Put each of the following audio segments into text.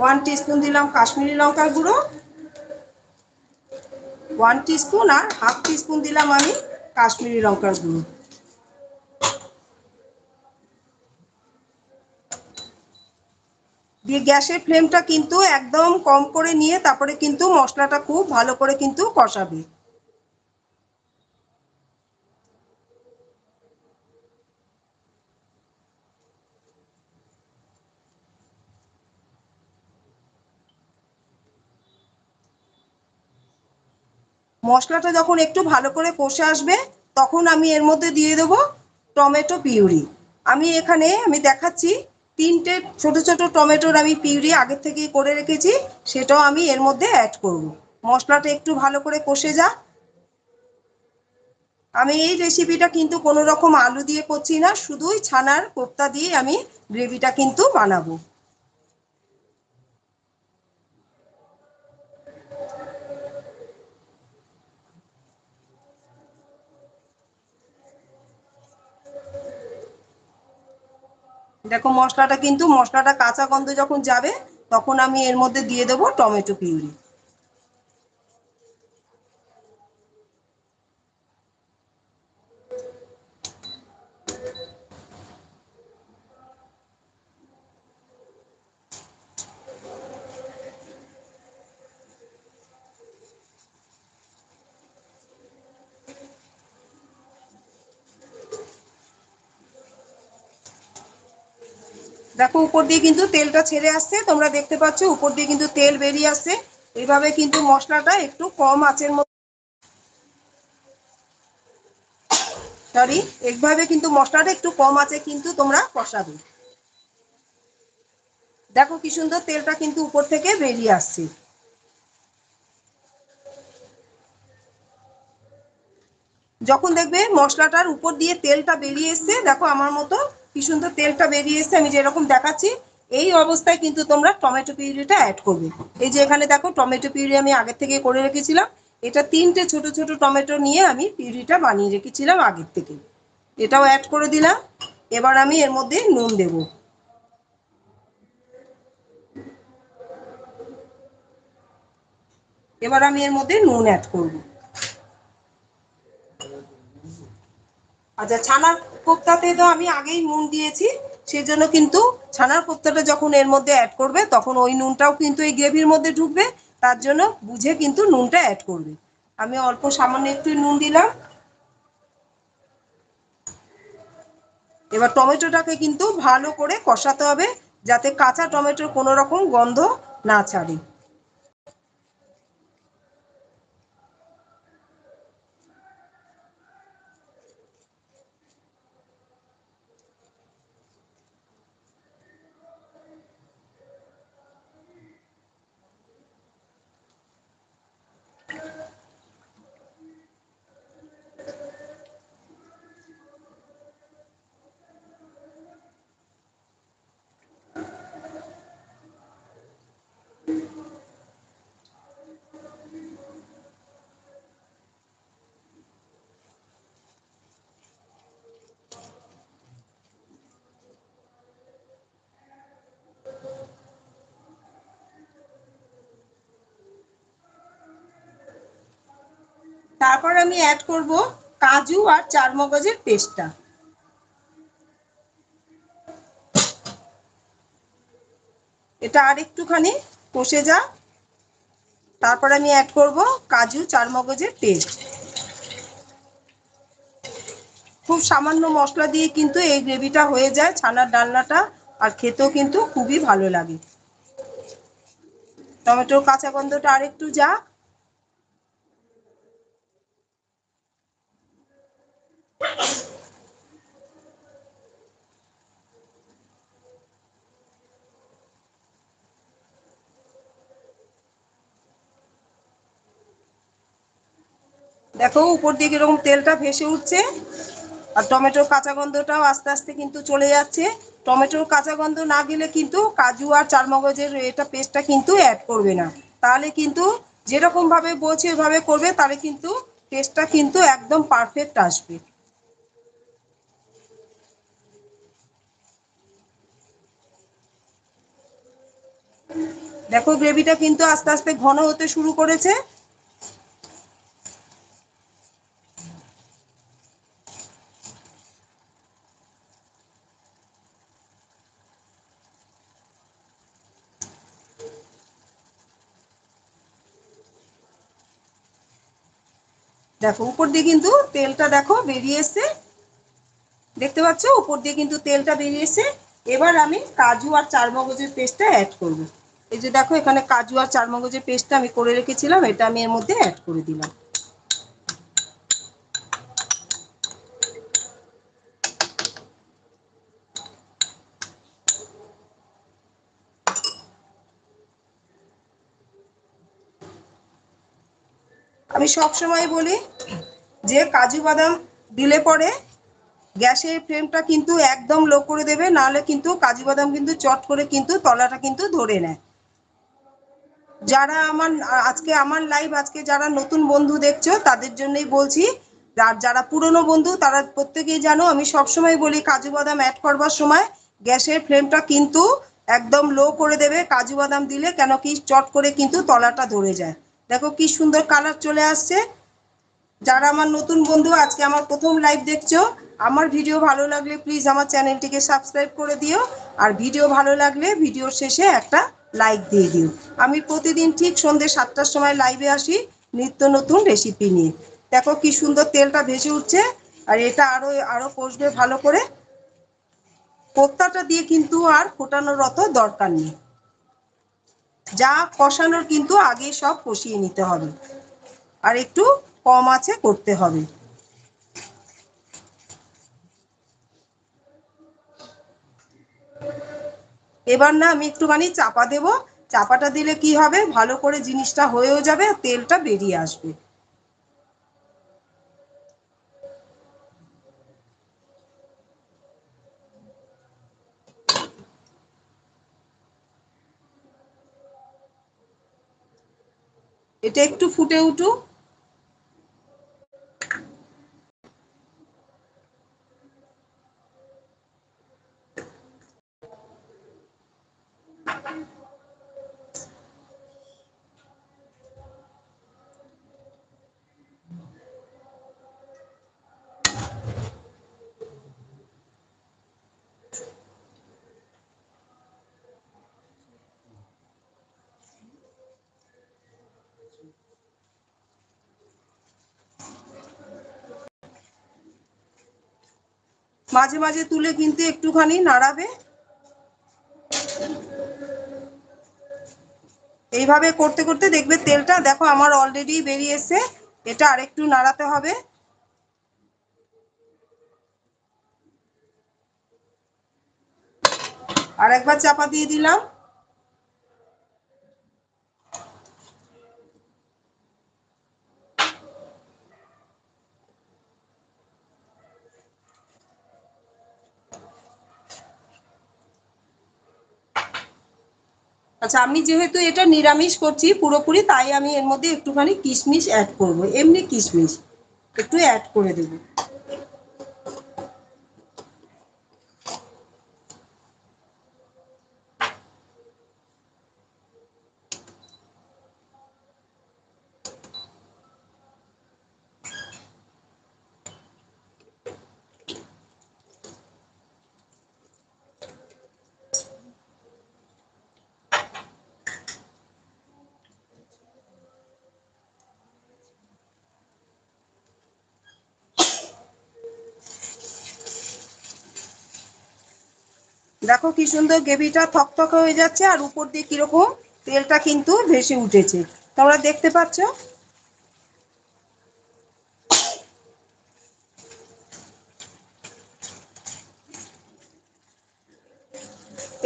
1 teaspoon দিলাম কাশ্মীরি লঙ্কার গুঁড়ো, 1 টিস্পুন আর হাফ টিস্পুন দিলাম আমি কাশ্মীরি লঙ্কার গুঁড়ো। দিয়ে গ্যাসের ফ্লেমটা কিন্তু একদম কম করে নিয়ে তারপরে কিন্তু মশলাটা খুব ভালো করে কিন্তু কষাবে। মশলাটা যখন একটু ভালো করে কষে আসবে তখন আমি এর মধ্যে দিয়ে দেবো টমেটো পিউরি। আমি এখানে দেখাচ্ছি 3টে ছোট ছোট টমেটোর আমি পিউরি আগের থেকেই করে রেখেছি, সেটাও আমি এর মধ্যে অ্যাড করব। মশলাটা একটু ভালো করে কষে যাক। আমি এই রেসিপিটা কিন্তু কোনো রকম আলু দিয়ে করছি না, শুধুই ছানার কোপ্তা দিয়ে আমি গ্রেভিটা কিন্তু বানাবো। দেখো মশলাটা কাঁচা গন্ধ যখন যাবে তখন আমি এর মধ্যে দিয়ে দেবো টমেটো পিউরি। দেখো উপর দিয়ে কিন্তু তেলটা ছেড়ে আসছে, তোমরা দেখতে পাচ্ছ উপর দিয়ে কিন্তু তেল বেরিয়ে আসছে। এইভাবে কিন্তু মশলাটা একটু কম আঁচের মধ্যে এইভাবে কিন্তু মশলাটা একটু কম আঁচে কিন্তু তোমরা কষাবে। দেখো কি সুন্দর তেলটা কিন্তু উপর থেকে বেরিয়ে আসছে। যখন দেখবে মশলাটার উপর দিয়ে তেলটা বেরিয়ে এসছে, দেখো আমার মতো কি সুন্দর তেলটা বেরিয়ে এসছে আমি যেরকম দেখাচ্ছি, এই অবস্থায় কিন্তু তোমরা টমেটো পিউরিটা অ্যাড করবে। এই যে এখানে দেখো টমেটো পিউরি আমি আগে থেকে করে রেখেছিলাম, এটা 3টে ছোট ছোট টমেটো নিয়ে আমি পিউরিটা বানিয়ে রেখেছিলাম আগের থেকে, এটাও অ্যাড করে দিলাম। এবার আমি এর মধ্যে নুন দেব। এবার আমি এর মধ্যে নুন অ্যাড করব। আচ্ছা, ছানার কোপ্তাতে তো আমি আগেই নুন দিয়েছি, সেই জন্য কিন্তু ছানার কোপ্তাটা যখন এর মধ্যে অ্যাড করবে তখন ওই নুনটাও কিন্তু এই গ্রেভির মধ্যে ঢুকবে, তার জন্য বুঝে কিন্তু নুনটা অ্যাড করবে। আমি অল্প সামান্য একটু নুন দিলাম। এবার টমেটোটাকে কিন্তু ভালো করে কষাতে হবে যাতে কাঁচা টমেটোর কোনো রকম গন্ধ না ছাড়ে। তারপর আমি অ্যাড করব কাজু আর চারমগজের পেস্টটা। এটা আর একটুখানি কষে যা, তারপর আমি অ্যাড করব কাজু চারমগজের পেস্ট। খুব সামান্য মশলা দিয়ে কিন্তু এই গ্রেভিটা হয়ে যায় ছানার ডালনাটা, আর খেতেও কিন্তু খুবই ভালো লাগে। টমেটোর কাঁচা গন্ধটা আর একটু যাক। দেখো উপর দিয়ে কিরকম তেলটা ভেসে উঠছে, আর টমেটোর কাঁচা গন্ধটাও আস্তে আস্তে কিন্তু চলে যাচ্ছে। টমেটোর কাঁচা গন্ধ না গেলে কিন্তু কাজু আর চারমগজের এটা পেস্টটা কিন্তু অ্যাড করবে না, তাহলে কিন্তু যেরকম ভাবে বলছি ওইভাবে করবে, তাহলে কিন্তু টেস্টটা কিন্তু একদম পারফেক্ট আসবে। দেখো গ্রেভিটা কিন্তু আস্তে আস্তে ঘন হতে শুরু করেছে। দেখো উপর দিয়ে কিন্তু তেলটা দেখো বেরিয়ে এসছে, দেখতে পাচ্ছ উপর দিয়ে কিন্তু তেলটা বেরিয়ে এসছে। এবার আমি কাজু আর চারমগজের পেস্টটা অ্যাড করব। এই যে দেখো এখানে কাজু আর চারমগজের পেস্টটা আমি করে রেখেছিলাম, এটা আমি এর মধ্যে অ্যাড করে দিলাম। আমি সব সময় বলি যে কাজু বাদাম দিলে পরে গ্যাসের ফ্লেমটা কিন্তু একদম লো করে দেবে, নাহলে কিন্তু কাজু বাদাম কিন্তু চট করে কিন্তু তলাটা কিন্তু ধরে নেয়। যারা আমার লাইভ আজকে যারা নতুন বন্ধু দেখছো তাদের জন্যই বলছি, আর যারা পুরনো বন্ধু তারা প্রত্যেকেই জানো আমি সবসময় বলি কাজু বাদাম অ্যাড করবার সময় গ্যাসের ফ্লেমটা কিন্তু একদম লো করে দেবে কাজু বাদাম দিলে, কেন কি চট করে কিন্তু তলাটা ধরে যায়। দেখো কি সুন্দর কালার চলে আসছে। যারা আমার নতুন বন্ধু আজকে আমার প্রথম লাইভ দেখছো, আমার ভিডিও ভালো লাগলে প্লিজ আমার চ্যানেলটিকে সাবস্ক্রাইব করে দিও, আর ভিডিও ভালো লাগলে ভিডিওর শেষে একটা লাইক দিয়ে দিও। আমি প্রতিদিন ঠিক সন্ধ্যে 7টার সময় লাইভে আসি নিত্য নতুন রেসিপি নিয়ে। দেখো কি সুন্দর তেলটা ভেসে উঠছে, আর এটা আরো আরো কষবে ভালো করে। কোপ্তাটা দিয়ে কিন্তু আর ফোটানোর অত দরকার নেই, যা কষানোর কিন্তু আগে সব কষিয়ে নিতে হবে, আর একটু কম আঁচে করতে হবে। এবার না আমি একটুখানি চাপা দেব, চাপাটা দিলে কি হবে ভালো করে জিনিসটা হয়েও যাবে, তেলটা বেরিয়ে আসবে। এটা একটু ফুটে উঠুক। মাঝে মাঝে তুলে কিন্তু একটুখানি নাড়াবে। এইভাবে করতে করতে দেখবে তেলটা দেখো আমার অলরেডি বেরিয়ে এসছে, এটা আরেকটু নাড়াতে হবে। আর একবার চাপা দিয়ে দিলাম। আচ্ছা আমি যেহেতু এটা নিরামিষ করছি পুরোপুরি, তাই আমি এর মধ্যে একটুখানি কিশমিশ অ্যাড করব, এমনি কিশমিশ একটু অ্যাড করে দেবো। দেখো কি সুন্দর গ্রেভিটা থকথকে হয়ে যাচ্ছে, আর উপর দিয়ে কিরকম তেলটা কিন্তু ভেসে উঠেছে, তোমরা দেখতে পাচ্ছ।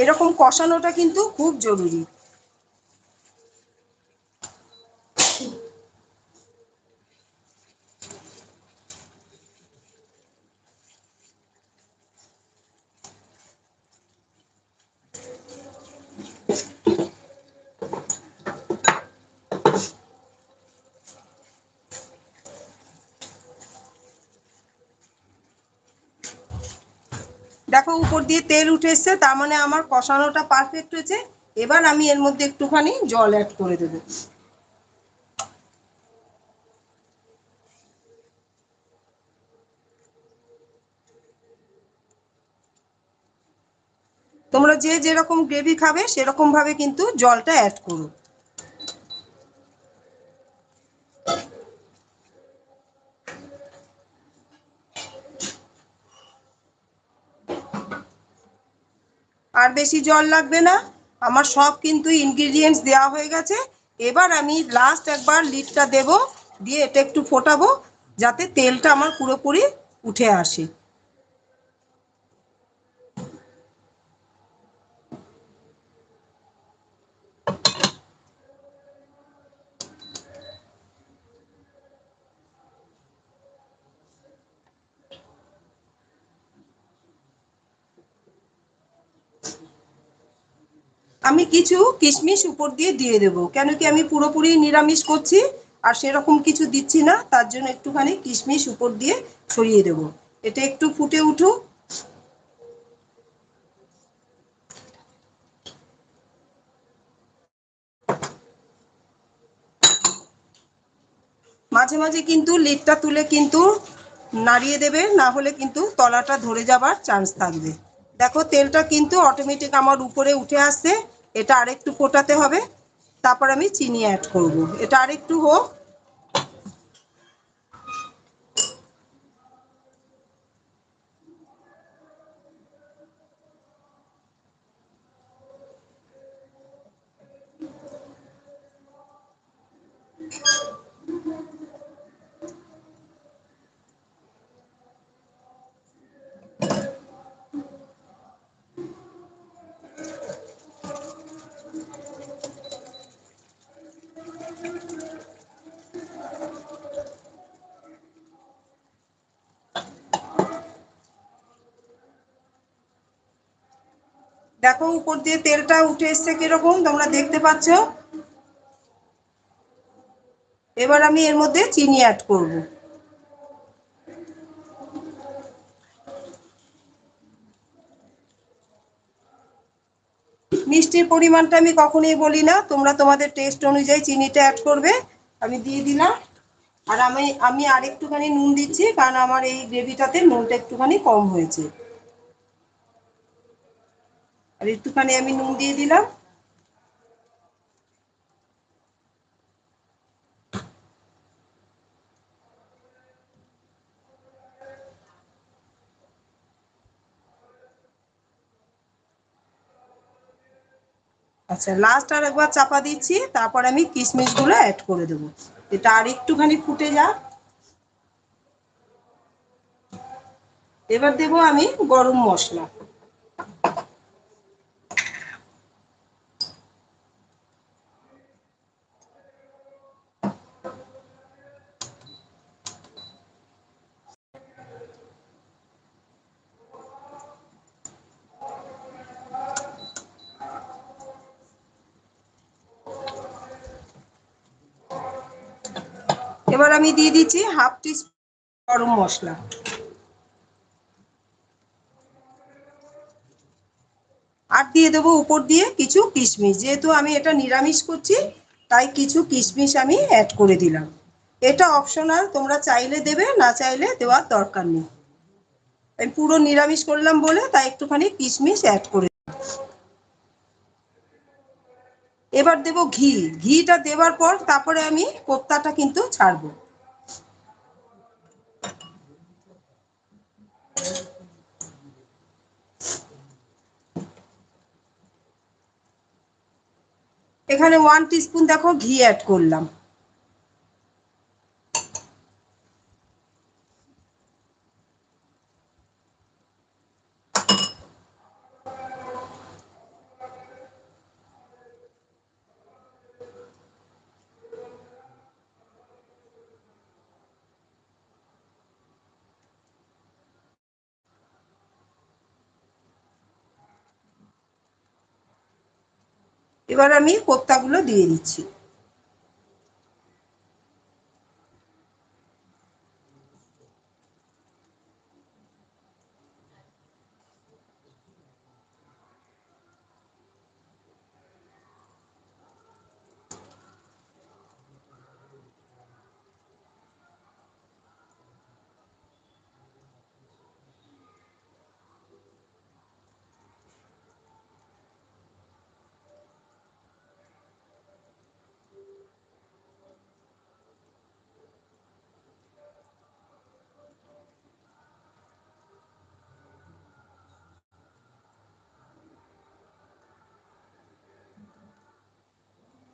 এরকম কষানোটা কিন্তু খুব জরুরি। দেখো উপর দিয়ে তেল উঠে এসছে, তার মানে আমার কষানোটা পারফেক্ট হয়েছে। এবার আমি এর মধ্যে একটুখানি জল অ্যাড করে দেব। তোমরা যে যেরকম গ্রেভি খাবে সেরকম ভাবে কিন্তু জলটা অ্যাড করো। আর বেশি জল লাগবে না, আমার সব কিন্তু ইনগ্রিডিয়েন্টস দেওয়া হয়ে গেছে। এবার আমি লাস্ট একবার লিডটা দেব, দিয়ে এটা একটু ফোটাবো যাতে তেলটা আমার পুরোপুরি উঠে আসে। আমি কিছু কিশমিশ উপর দিয়ে দিয়ে দেবো, কেন কি আমি পুরোপুরি নিরামিষ করছি আর সেরকম কিছু দিচ্ছি না, তার জন্য একটুখানি কিশমিশ উপর দিয়ে ছড়িয়ে দেবো। এটা একটু ফুটে উঠুক। মাঝে মাঝে কিন্তু লিডটা তুলে কিন্তু নাড়িয়ে দেবে, না হলে কিন্তু তলাটা ধরে যাবার চান্স থাকবে। দেখো তেলটা কিন্তু অটোমেটিক আমার উপরে উঠে আসছে। এটা আরেকটু ফোটাতে হবে, তারপর আমি চিনি অ্যাড করব। এটা আরেকটু হোক। দেখো উপর দিয়ে তেলটা উঠে এসছে কিরকম তোমরা দেখতে পাচ্ছ। এবার আমি এর মধ্যে চিনি অ্যাড করব। মিষ্টির পরিমাণটা আমি কখনোই বলি না, তোমরা তোমাদের টেস্ট অনুযায়ী চিনিটা অ্যাড করবে। আমি দিয়ে দিলাম। আর আমি আমি আরেকটুখানি নুন দিচ্ছি, কারণ আমার এই গ্রেভিটাতে নুনটা একটুখানি কম হয়েছে। আর একটুখানি আমি নুন দিয়ে দিলাম। আচ্ছা, লাস্ট আর একবার চাপা দিচ্ছি, তারপর আমি কিশমিশগুলো অ্যাড করে দেবো। এটা আর একটুখানি ফুটে যাক। এবার দেবো আমি গরম মশলা। এবার আমি দিয়ে দিচ্ছি হাফ টিস্পুন গরম মশলা। আর দিয়ে দেবো উপর দিয়ে কিছু কিশমিশ, যেহেতু আমি এটা নিরামিষ করছি তাই কিছু কিশমিশ আমি অ্যাড করে দিলাম। এটা অপশনাল, তোমরা চাইলে দেবে, না চাইলে দেওয়ার দরকার নেই। আমি পুরো নিরামিষ করলাম বলে তাই একটুখানি কিশমিশ অ্যাড করে। এবার দেবো ঘি। ঘিটা দেওয়ার পর তারপরে আমি কোপ্তাটা কিন্তু ছাড়বো। এখানে 1 টিস্পুন দেখো ঘি অ্যাড করলাম। এবার আমি কোপ্তাগুলো দিয়ে দিচ্ছি।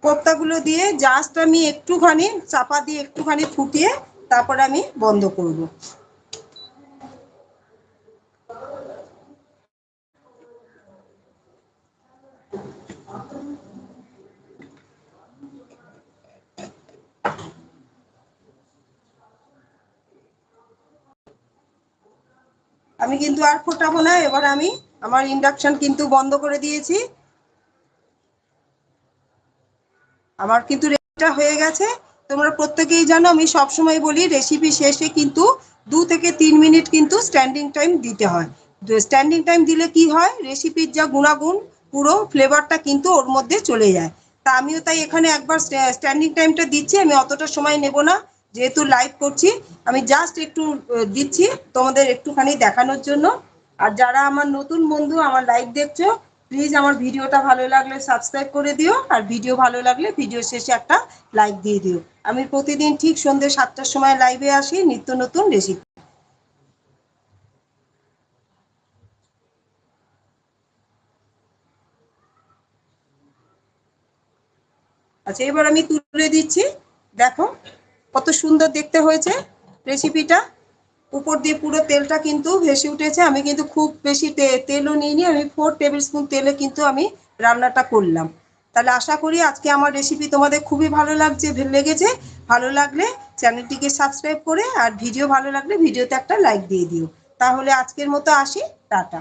কোপ্তাগুলো দিয়ে জাস্ট আমি একটুখানি চাপা দিয়ে একটুখানি ফুটিয়ে তারপরে আমি বন্ধ করব। আমি কিন্তু আর ফোটাবো না, এবার আমি আমার ইন্ডাকশন কিন্তু বন্ধ করে দিয়েছি। আমার কিন্তু রেসিপিটা হয়ে গেছে। তোমরা প্রত্যেকেই জানো আমি সবসময় বলি রেসিপি শেষে কিন্তু 2 থেকে 3 মিনিট কিন্তু স্ট্যান্ডিং টাইম দিতে হয়। স্ট্যান্ডিং টাইম দিলে কি হয়, রেসিপির যা গুণাগুণ পুরো ফ্লেভারটা কিন্তু ওর মধ্যে চলে যায়। তা আমিও তাই এখানে একবার স্ট্যান্ডিং টাইমটা দিচ্ছি। আমি অতটা সময় নেব না, যেহেতু লাইভ করছি। আমি জাস্ট একটু দিচ্ছি তোমাদের একটুখানি দেখানোর জন্য। আর যারা আমার নতুন বন্ধু আমার লাইভ দেখছো, প্লিজ আমার ভিডিওটা ভালো লাগলে সাবস্ক্রাইব করে দিও, আর ভিডিও ভালো লাগলে ভিডিও শেষে একটা লাইক দিয়ে দিও। আমি প্রতিদিন ঠিক সন্ধ্যে 7টার সময় লাইভে আসি নিত্য নতুন রেসিপি। আচ্ছা, এবার আমি তুলে দিচ্ছি। দেখো কত সুন্দর দেখতে হয়েছে রেসিপিটা। উপর দিয়ে পুরো তেলটা কিন্তু ভেসে উঠেছে। আমি কিন্তু খুব বেশি তেলও নিইনি, আমি 4 টেবিল স্পুন তেলে কিন্তু আমি রান্নাটা করলাম। তাহলে আশা করি আজকে আমার রেসিপি তোমাদের খুবই ভালো লেগেছে। ভালো লাগলে চ্যানেলটিকে সাবস্ক্রাইব করে, আর ভিডিও ভালো লাগলে ভিডিওতে একটা লাইক দিয়ে দিও। তাহলে আজকের মতো আসি, টাটা।